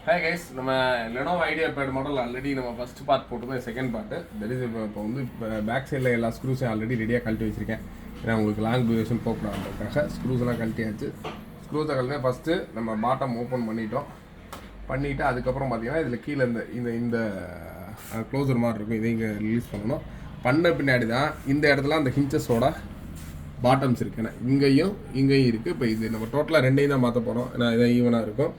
Hi guys, நம்ம Lenovo IdeaPad model already நம்ம first part போட்டோம், second part. That is இப்போ வந்து பேக் சைடில் எல்லா ஸ்க்ரூஸையும் ஆல்ரெடி ரெடியாக கழட்டி வச்சுருக்கேன். ஏன்னா உங்களுக்கு லாங் டியூரேஷன் போகக்கூடாதுக்காக ஸ்க்ரூஸ்லாம் கழட்டியாச்சு. ஸ்க்ரூஸை கழட்டினா ஃபஸ்ட்டு நம்ம பாட்டம் ஓப்பன் பண்ணிவிட்டு அதுக்கப்புறம் பார்த்தீங்கன்னா இதில் கீழே இந்த க்ளோசர் மாதிரி இருக்கும், இதை இங்கே ரிலீஸ் பண்ணணும். பண்ண பின்னாடி தான் இந்த இடத்துல அந்த ஹிஞ்சஸோட பாட்டம்ஸ் இருக்குண்ணே, இங்கேயும் இருக்குது. இப்போ இது நம்ம டோட்டலாக ரெண்டையும் தான் மாற்ற போகிறோம், ஏன்னா இதை ஈவனாக இருக்கும்.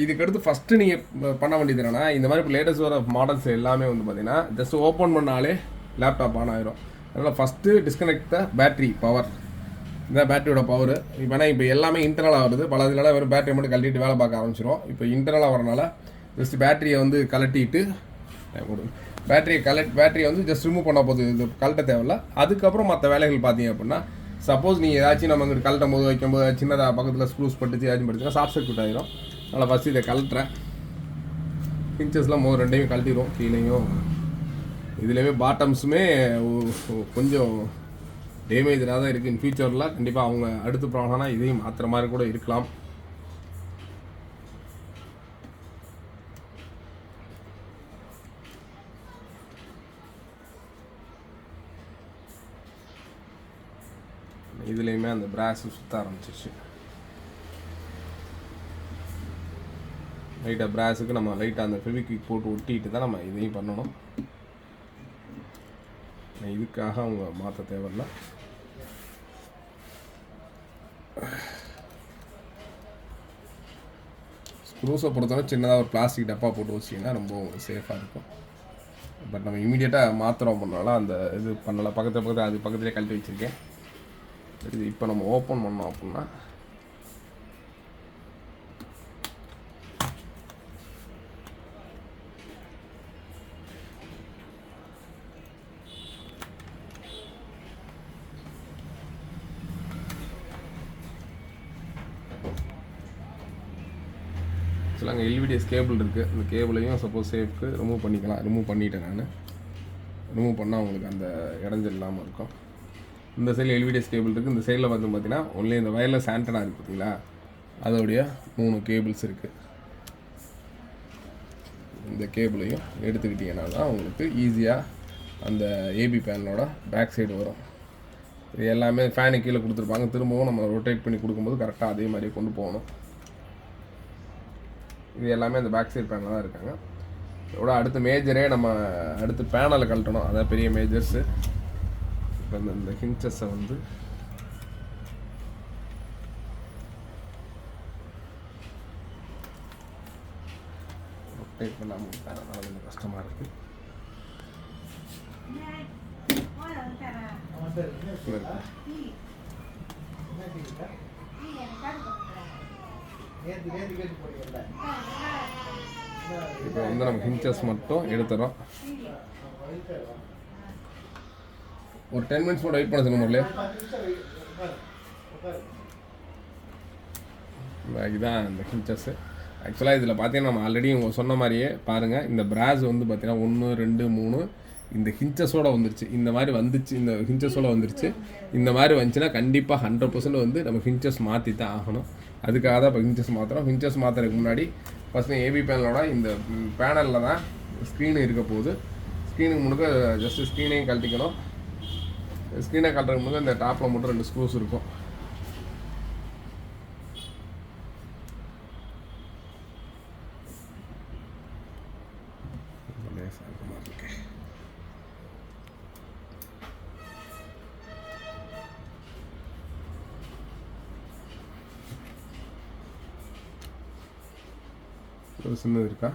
இதுக்கடுத்து ஃபஸ்ட்டு நீங்கள் பண்ண வேண்டியது என்னன்னா, இந்த மாதிரி இப்போ லேட்டஸ்ட் வர மாடல்ஸ் எல்லாமே வந்து பார்த்தீங்கன்னா ஜஸ்ட் ஓப்பன் பண்ணாலே லேப்டாப் ஆன் ஆயிரும். அதனால் ஃபஸ்ட்டு டிஸ்கனெக்ட் த பேட்ரி பவர், இந்த பேட்டரியோட பவர். இப்போ எல்லாமே இன்டர்னலாக வருது, பல இதனால வெறும் பேட்டரி மட்டும் கழட்டிட்டு வேலை பார்க்க ஆரம்பிச்சிடும். இப்போ இன்டர்னலாக வரனால ஜஸ்ட் பேட்டரியை வந்து கழட்டிட்டு பேட்டரியை வந்து ஜஸ்ட் ரிமூவ் பண்ண போது, இது கழட்ட தேவையில்ல. அதுக்கப்புறம் மற்ற வேலைகள் பார்த்தீங்க அப்படின்னா, சப்போஸ் நீங்கள் ஏதாச்சும் நம்ம இங்கே கழட்டும் போது வைக்கும்போது சின்னதாக பக்கத்தில் ஸ்க்ரூஸ் பட்டுச்சு ஏதாச்சும் பட்டுச்சுன்னா ஷார்ட் சர்க்யூட் ஆகிடும். அதனால் ஃபஸ்ட்டு இதை கழட்டுறேன். பிஞ்சஸ்லாம் ரெண்டையும் கழட்டிடும். கீழேயும் இதுலேயுமே பாட்டம்ஸுமே கொஞ்சம் டேமேஜாக தான் இருக்குது. இன் ஃபியூச்சரில் கண்டிப்பாக அவங்க அடுத்து ப்ராப்ளம்னா இதையும் மாற்றுற மாதிரி கூட இருக்கலாம். இதுலேயுமே அந்த பிராஸ் சுற்ற ஆரம்பிச்சிச்சு. லைட்டாக பிராஸுக்கு நம்ம லைட்டாக அந்த ஃபெவிக்விக் போட்டு ஒட்டிட்டு தான் நம்ம இதையும் பண்ணணும். இதுக்காக அவங்க மாற்ற தேவையில்லை. ஸ்க்ரூஸை பொறுத்தவரை சின்னதாக ஒரு பிளாஸ்டிக் டப்பா போட்டு வச்சிங்கன்னா ரொம்ப சேஃபாக இருக்கும். பட் நம்ம இமீடியட்டாக மாத்திரம் பண்ணாலும் அந்த இது பண்ணலை. அது பக்கத்துலேயே கழட்டி வச்சுருக்கேன். இது இப்போ நம்ம ஓப்பன் பண்ணோம் அப்படின்னா அங்கே எல்விடிஎஸ் கேபிள் இருக்குது. இந்த கேபிளையும் சப்போஸ் சேஃப்க்கு ரிமூவ் பண்ணிக்கலாம். ரிமூவ் பண்ணிட்டேன் நான். ரிமூவ் பண்ணால் உங்களுக்கு அந்த இடைஞ்சல் இல்லாமல் இருக்கும். இந்த சைடில் எல்விடிஎஸ் கேபிள் இருக்குது. இந்த சைடில் வந்து பார்த்தீங்கன்னா ஒன்லி இந்த வயர்லெஸ் ஆண்டனா இருக்குது பார்த்தீங்களா, அதோடைய 3 கேபிள்ஸ் இருக்குது. இந்த கேபிளையும் எடுத்துக்கிட்டிங்கன்னா தான் உங்களுக்கு ஈஸியாக அந்த ஏபி பேனலோட பேக் சைடு வரும். இது எல்லாமே ஃபேனு கீழே கொடுத்துருப்பாங்க. திரும்பவும் நம்ம ரொட்டேட் பண்ணி கொடுக்கும்போது கரெக்டாக அதே மாதிரியே கொண்டு போகணும். இது எல்லாமே அந்த பேக் சைடு பேனலில் தான் இருக்காங்க. இதோட அடுத்த மேஜரே நம்ம அடுத்து பேனலை கழட்டணும். அதான் பெரிய மேஜர்ஸு. இப்போ இந்த ஹிஞ்சஸை வந்து ரொட்டேட் பண்ணாமல் அதனால கொஞ்சம் கஷ்டமாக இருக்குது. இப்போ வந்து நம்ம ஹிஞ்சஸ் மட்டும் எடுத்துறோம். ஒரு 10 மினிட்ஸ் கூட வெயிட் பண்ண சொல்லுங்க இல்லையா. இதுதான் இந்த ஹிஞ்சஸ்ஸு. ஆக்சுவலாக இதில் பார்த்தீங்கன்னா நம்ம ஆல்ரெடி உங்கள் சொன்ன மாதிரியே பாருங்கள், இந்த பிராஸ் வந்து பார்த்தீங்கன்னா 1 2 3 இந்த ஹிஞ்சஸோடு வந்துருச்சு. இந்த மாதிரி வந்துச்சு, இந்த ஹிஞ்சஸோடு வந்துருச்சு. இந்த மாதிரி வந்துச்சுன்னா கண்டிப்பாக 100% வந்து நம்ம ஹிஞ்சஸ் மாற்றி தான் ஆகணும். அதுக்காக தான் இப்போ ஹிஞ்சஸ் மாற்றுறோம். ஹிஞ்சஸ் மாற்றுறதுக்கு முன்னாடி ஃபஸ்ட்டு ஏபி பேனலோட இந்த பேனலில் தான் ஸ்க்ரீனு இருக்க போகுது. ஸ்க்ரீனுக்கு முழுக்க ஜஸ்ட்டு ஸ்க்ரீனையும் கழட்டிக்கணும். ஸ்க்ரீனை கட்டுறதுக்கு முன்னாடி இந்த டாப்பில் மட்டும் 2 ஸ்க்ரூஸ் இருக்கும். ஒரு சின்னது இருக்கா,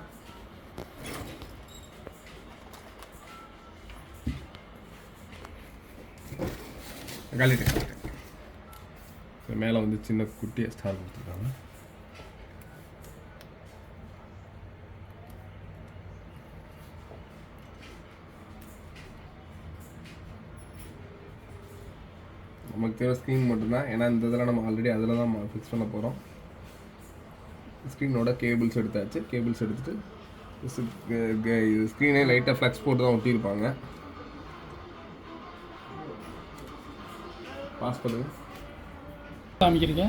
கழட்டிட்டு மேலே வந்து சின்ன குட்டியாக ஸ்டார் கொடுத்துருக்காங்க. நமக்கு தேவை ஸ்க்ரீன் மட்டும்தான், ஏன்னா இந்த இதில் நம்ம ஆல்ரெடி அதில் தான் ஃபிக்ஸ் பண்ண போகிறோம். ஸ்க்ரீனோட கேபிள்ஸ் எடுத்தாச்சு. கேபிள்ஸ் எடுத்துகிட்டு ஸ்க்ரீனே லைட்டாக ஃப்ளக்ஸ் போட்டு தான் ஒட்டியிருப்பாங்க. பாஸ் பண்ணுங்க. காமிக்கிறீங்க.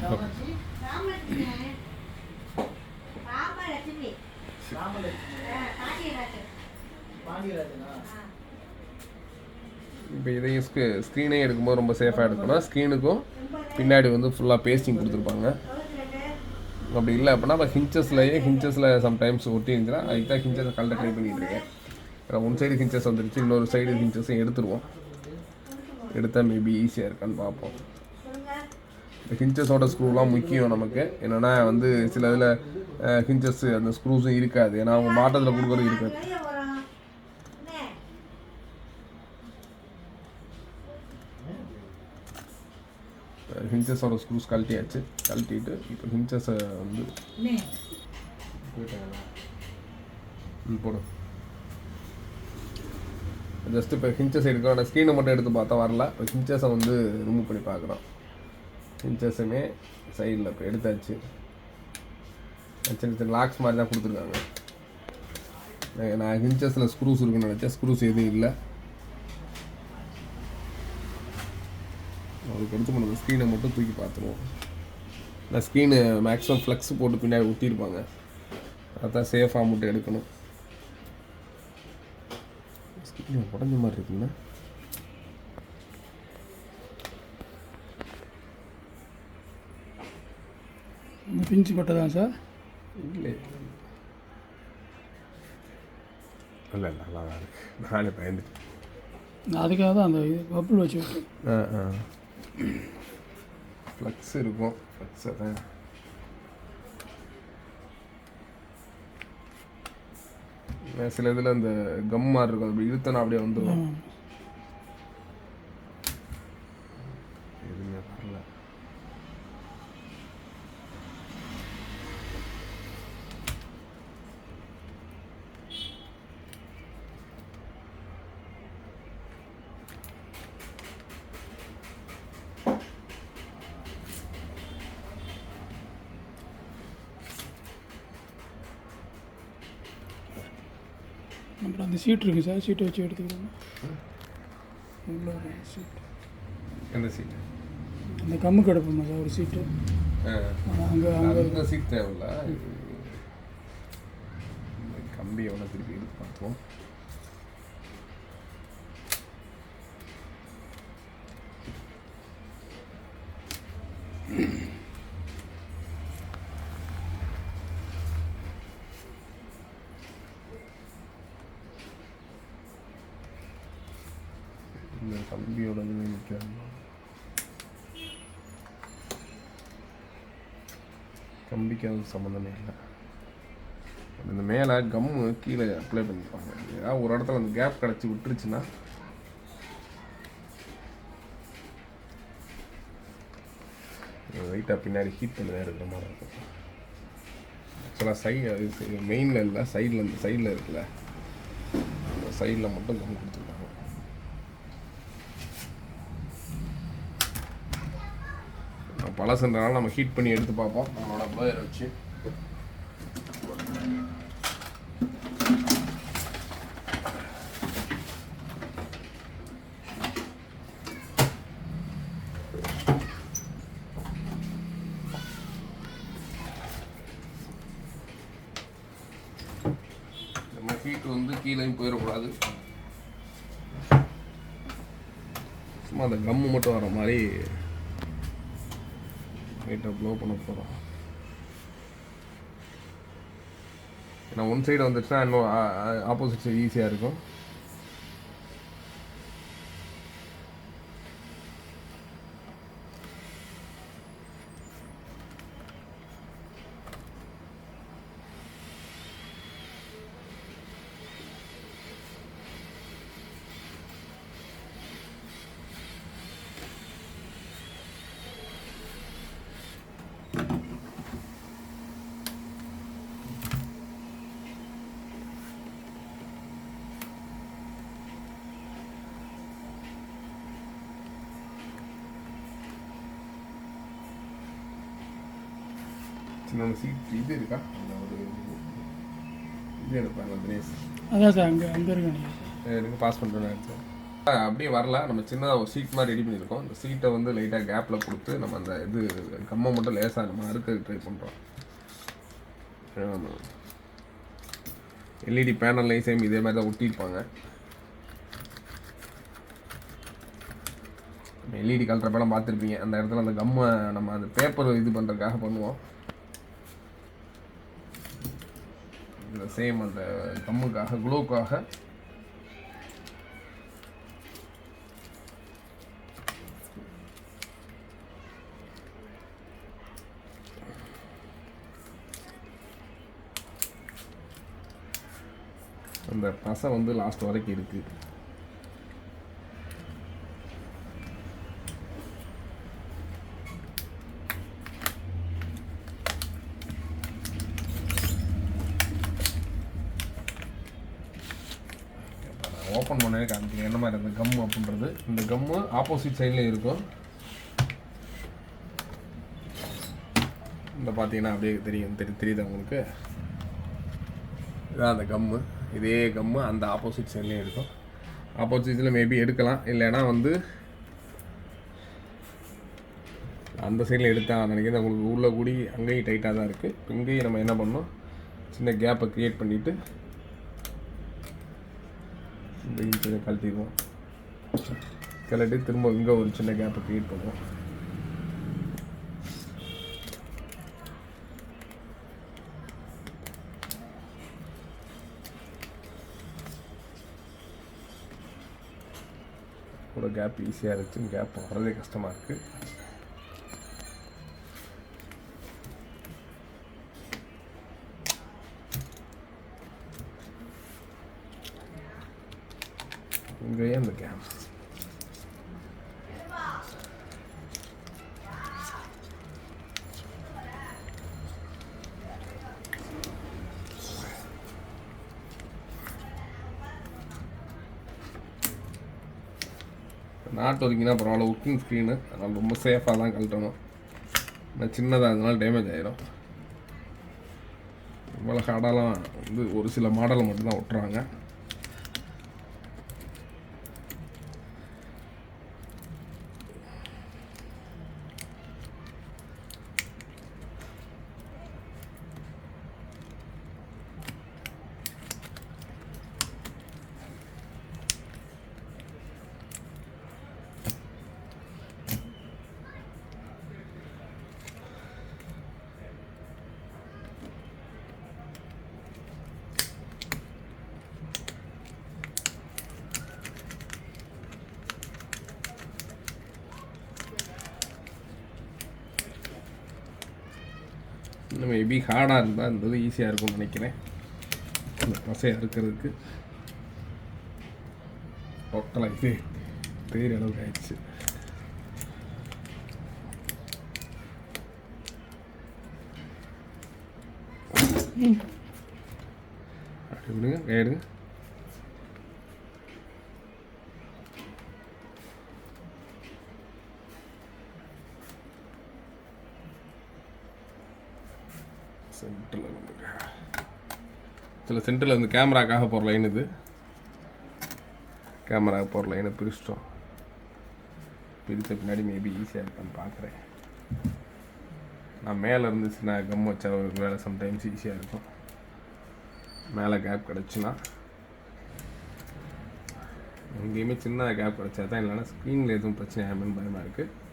இப்போ இதையும் ஸ்க்ரீனே எடுக்கும்போது ரொம்ப சேஃபாக எடுக்கணும். ஸ்க்ரீனுக்கும் பின்னாடி வந்து ஃபுல்லாக பேஸ்டிங் கொடுத்துருப்பாங்க. அப்படி இல்லை அப்படின்னா இப்போ ஹிஞ்சஸில் சம்டைம்ஸ் ஒட்டி இருந்துச்சுன்னா அதுக்கு தான் ஹிஞ்சஸை கலட்ட ட்ரை பண்ணிகிட்டு இருக்கேன். ஒன் சைடு ஹிஞ்சஸ் வந்துருச்சு, இன்னொரு சைடு ஹிஞ்சஸையும் எடுத்துருவோம். எடுத்தால் மேபி ஈஸியாக இருக்கான்னு பார்ப்போம். இந்த ஹிஞ்சஸோட ஸ்க்ரூலாம் முக்கியம் நமக்கு. என்னென்னா வந்து சில இதில் ஹிஞ்சஸ் அந்த ஸ்க்ரூஸும் இருக்காது, ஏன்னா அவங்க மாட்டத்தில் கொடுக்குறது இருக்காது. ஹிஞ்சஸோட ஸ்க்ரூஸ் கழட்டியாச்சு. கழட்டிட்டு இப்போ ஹிஞ்சஸை வந்து போடும். ஜஸ்ட் இப்போ ஹிஞ்சஸ் எடுக்கிறோம். நான் ஸ்க்ரீனை மட்டும் எடுத்து பார்த்தா வரல. இப்போ ஹிஞ்சஸை வந்து ரிமூவ் பண்ணி பார்க்குறோம். ஹிஞ்சஸுமே சைடில் இப்போ எடுத்தாச்சு. சின்ன சின்ன லாக்ஸ் மாதிரி தான் கொடுத்துருக்காங்க. நான் ஹிஞ்சஸில் ஸ்க்ரூஸ் இருக்குன்னு நினச்சேன், ஸ்க்ரூஸ் எதுவும் இல்லை. அதுக்கு எடுத்து நம்ம ஸ்க்ரீனை மட்டும் தூக்கி பார்த்துருவோம். நான் ஸ்க்ரீனு மேக்ஸிமம் ஃப்ளெக்ஸ் போட்டு பின்னாடி ஊற்றிருப்பாங்க, அதான் சேஃபாக மட்டும் எடுக்கணும். ஸ்க்ரீன் உடஞ்ச மாதிரி இருக்குங்களா? பிஞ்சு பட்டதான் சார்? இல்லை இல்லை நல்லா தான் இருக்கு. நானே பயந்துட்டேன். அதுக்காக தான் அந்த பப்புள் வச்சு விட்டேன். ஃப்ளக்ஸ் இருக்கும், ஃப்ளக்ஸை தான் சில இதில் அந்த கம் மாதிரி இருக்கும், அப்படி இழுத்தனா அப்படியே வந்துடும். எதுவுமே வரல. அப்புறம் அந்த சீட் இருக்குது சார், சீட்டை வச்சு எடுத்துக்கிறோம். எவ்வளோ சீட்? எந்த சீட்டு? அந்த கம்மு கிடப்போமா சார் ஒரு சீட்டு? அங்கே அங்கே சீட் தேவையில்ல. கம்பி எவ்வளோ திருப்பி எடுத்து பார்ப்போம். இந்த கம்பியோட நிற்கிறாங்க. கம்பிக்கு அது சம்மந்தமே இல்லை. இந்த மேலே கம்மு கீழே அப்ளை பண்ணிப்பாங்க. ஏதாவது ஒரு இடத்துல அந்த கேப் கிடச்சி விட்டுருச்சுன்னா லைட்டாக பின்னாடி ஹீட் பண்ணி தான் இருக்கிற மாதிரி இருக்கும். ஆக்சுவலாக சைடு மெயினில் இல்லை, சைடில் இந்த சைடில் இருக்குல்ல, அந்த சைடில் மட்டும் கம் கொடுத்துருக்காங்க. பழசுன்றனால நம்ம ஹீட் பண்ணி எடுத்து பார்ப்போம் நம்மளோட ப்ளோயரை வச்சு. நம்ம ஹீட் வந்து கீழேயும் போயிடக்கூடாது, சும்மா அந்த கம்மு மட்டும் வர மாதிரி லைட்டாக ப்ளோ பண்ண போகிறோம். ஏன்னா ஒன் சைடு வந்துச்சுன்னா இன்னும் ஆப்போசிட் சைடு ஈஸியாக இருக்கும். சின்ன சீட் இது இருக்கா? அந்த ஒரு இது எடுப்பாங்க தினேஷ். அதான் சார் அங்கே இருக்காங்க. எனக்கு பாஸ் பண்ணுறேன் சார். அப்படியே வரல. நம்ம சின்னதாக ஒரு சீட் மாதிரி ரெடி பண்ணியிருக்கோம். இந்த சீட்டை வந்து லைட்டாக கேப்பில் கொடுத்து நம்ம அந்த இது கம்மை மட்டும் லேசாக நம்ம அறுக்க ட்ரை பண்ணுறோம். எல்இடி பேனல்லையும் சேம் இதே மாதிரி தான் ஒட்டியிருப்பாங்க. எல்இடி கலட்டுறப்பெல்லாம் பார்த்துருப்பீங்க, அந்த இடத்துல அந்த கம்மை நம்ம அந்த பேப்பர் இது பண்ணுறதுக்காக பண்ணுவோம். இதில் சேம் அந்த கம்முக்காக க்ளோக்காக அந்த பசை வந்து லாஸ்ட் வரைக்கும் இருக்குது. ஓப்பன் பண்ணவே காமிக்கிறேன் என்ன மாதிரி அந்த கம் அப்படின்றது. இந்த கம்மு ஆப்போசிட் சைட்லேயும் இருக்கும். இந்த பார்த்தீங்கன்னா அப்படியே தெரியுது உங்களுக்கு. இதுதான் அந்த கம்மு. இதே கம்மு அந்த ஆப்போசிட் சைட்லேயும் இருக்கும். ஆப்போசிட்டில் மேபி எடுக்கலாம், இல்லைன்னா வந்து அந்த சைடில் எடுத்தால் நினைக்கிறேன். உங்களுக்கு உள்ள கூடி அங்கேயும் டைட்டாக தான் இருக்குது. இங்கேயும் நம்ம என்ன பண்ணோம், சின்ன கேப்பை க்ரியேட் பண்ணிவிட்டு இந்த இன்ச்சை கழட்டிடுவோம். கழட்டி திரும்ப இங்கே ஒரு சின்ன கேப்பை க்ரியேட் பண்ணுவோம். கூட கேப் ஈஸியாக இருந்துச்சு, கேப் வர்றதே கஷ்டமாக இருக்குது. இங்கேயே அந்த கேப் நாட்டு வரைக்கும்னா பரவாயில்ல. ஒர்க்கிங் ஸ்க்ரீனு, அதனால் ரொம்ப சேஃபாக தான் கழட்டணும். ஆனால் சின்னதாக அதனால டேமேஜ் ஆகிடும். இவ்வளோ ஹார்டாலாம் வந்து ஒரு சில மாடலை மட்டும்தான் ஒட்டுறாங்க. இன்னும் மேபி ஹார்டாக இருந்தால் இருந்தது ஈஸியாக இருக்கும்னு நினைக்கிறேன். அந்த பசையாக இருக்கிறதுக்கு டோட்டலாக இது தெரிகிற அளவுக்கு ஆயிடுச்சு. அப்படி விடுங்க, கையெடுங்க. சென்டரில் இந்த கேமராக்காக போகிற லைன், இது கேமராவுக்கு போகிற லைனை பிரிச்சிட்டோம். பிரித்த பின்னாடி மேபி ஈஸியாக இருக்கான்னு பார்க்குறேன். நான் மேலே இருந்துச்சுன்னா கம் வச்சா ஒரு வேலை சம்டைம்ஸ் ஈஸியாக இருக்கும். மேலே கேப் கிடச்சுன்னா, எங்கேயுமே சின்ன கேப் கிடச்சா தான், இல்லைன்னா ஸ்க்ரீனில் எதுவும் பிரச்சனை ஆகும்னு பயமாக இருக்குது.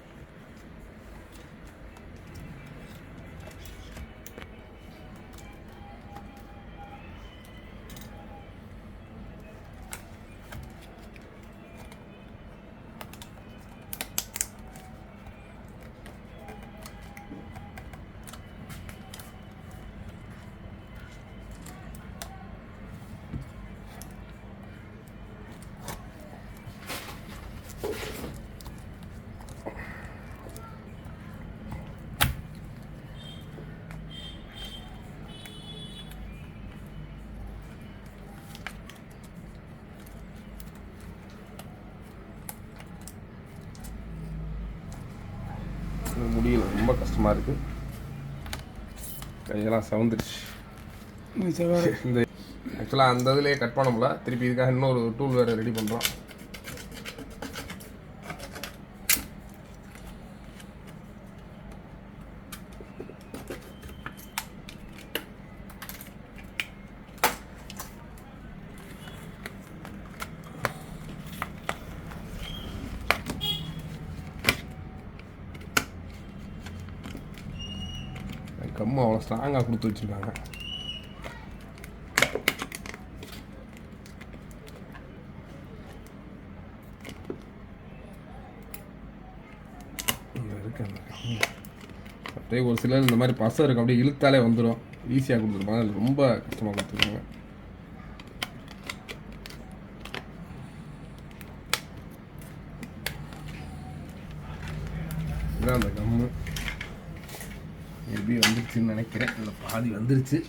முடியல, ரொம்ப கஷ்டமாக இருக்குது. கையெல்லாம் சவுந்துருச்சு. இந்த ஆக்சுவலாக அந்த இதுலேயே கட் பண்ண முடியல. திருப்பி இதுக்காக இன்னொரு டூல் வேறு ரெடி பண்ணுறோம். அவங்க ஸ்ட்ராங்காக கொடுத்து வச்சுருக்காங்க. அப்படியே ஒரு சிலர் இந்த மாதிரி பசை இருக்கும், அப்படியே இழுத்தாலே வந்துடும், ஈஸியாக கொடுத்துருப்பாங்க. அது ரொம்ப கஷ்டமாக கொடுத்துருக்காங்க. இதுதான் அந்த கம்மு எப்படி வந்துருச்சுன்னு நினைக்கிறேன். இல்லை பாதி வந்துருச்சு.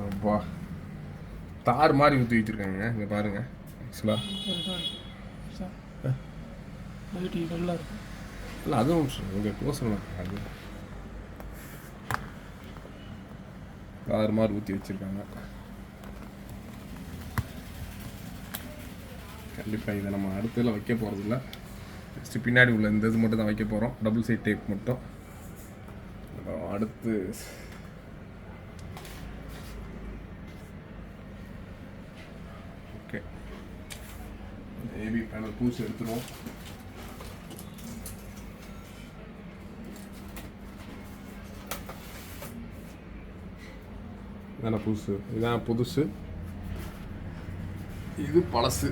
அப்பா தார் மாதிரி ஊற்றி வச்சுருக்காங்க. இங்கே பாருங்க. ஆக்சுவலாக இல்லை அதுவும் இங்கே க்ளோஸில் அது தார் மாதிரி ஊற்றி வச்சுருக்காங்க. கண்டிப்பாக இதை நம்ம அடுத்ததில் வைக்க போகிறதில்ல. ஜஸ்ட்டு பின்னாடி உள்ள இந்த இது மட்டும் தான் வைக்க போகிறோம். டபுள் சைட் டேப் மட்டும். அடுத்து ஓகே, ஏபி பேனல் பூசி எடுத்துருவோம். இதான புதுசு, இதான் புதுசு, இது பழசு.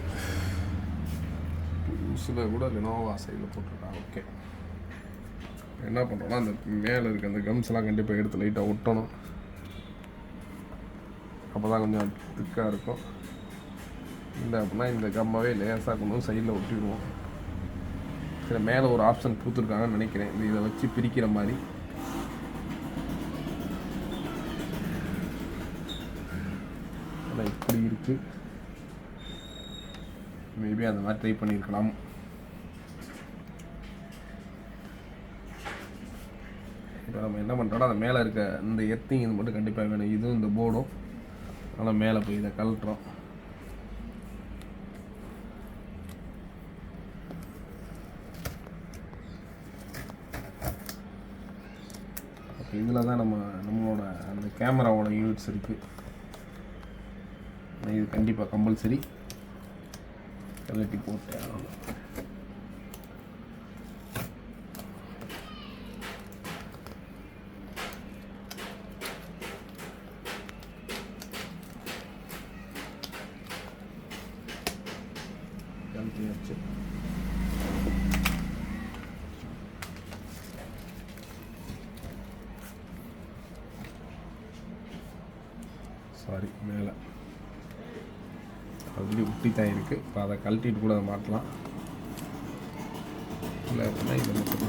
புதுசில் கூட லெனோவா சைடில் போட்டிருக்காங்க. ஓகே, என்ன பண்ணுறோன்னா அந்த மேலே இருக்க அந்த கம்ஸ் எல்லாம் கண்டிப்பாக எடுத்து லைட்டாக ஒட்டணும். அப்போ தான் கொஞ்சம் திக்காக இருக்கும். இல்லை அப்படின்னா இந்த கம்மாவே லேசாக கொண்டு வந்து சைடில் ஒட்டிடுவோம். சரி, மேலே ஒரு ஆப்ஷன் கொடுத்துருக்காங்கன்னு நினைக்கிறேன். இது இதை வச்சு பிரிக்கிற மாதிரி. ஆனால் இப்படி இருக்குது. மேபி அந்த மாதிரி ட்ரை பண்ணியிருக்கலாம். இப்போ நம்ம என்ன பண்ணுறோன்னா அந்த மேலே இருக்க இந்த எர்த்திங் இது மட்டும் கண்டிப்பாக வேணும். இதுவும் இந்த போர்டும். அதனால் மேலே போய் இதை கழட்டுறோம். அப்போ இதில் தான் நம்மளோட அந்த கேமராவோட யூனிட்ஸ் இருக்குது. இது கண்டிப்பாக கம்பல்சரி கழட்டி போட்டு ஆகணும். சாரி, மேலே அப்படி உட்டி தான் இருக்குது. இப்போ அதை கழட்டிட்டு கூட அதை மாட்டலாம். இல்லை அப்படின்னா இதை மட்டும்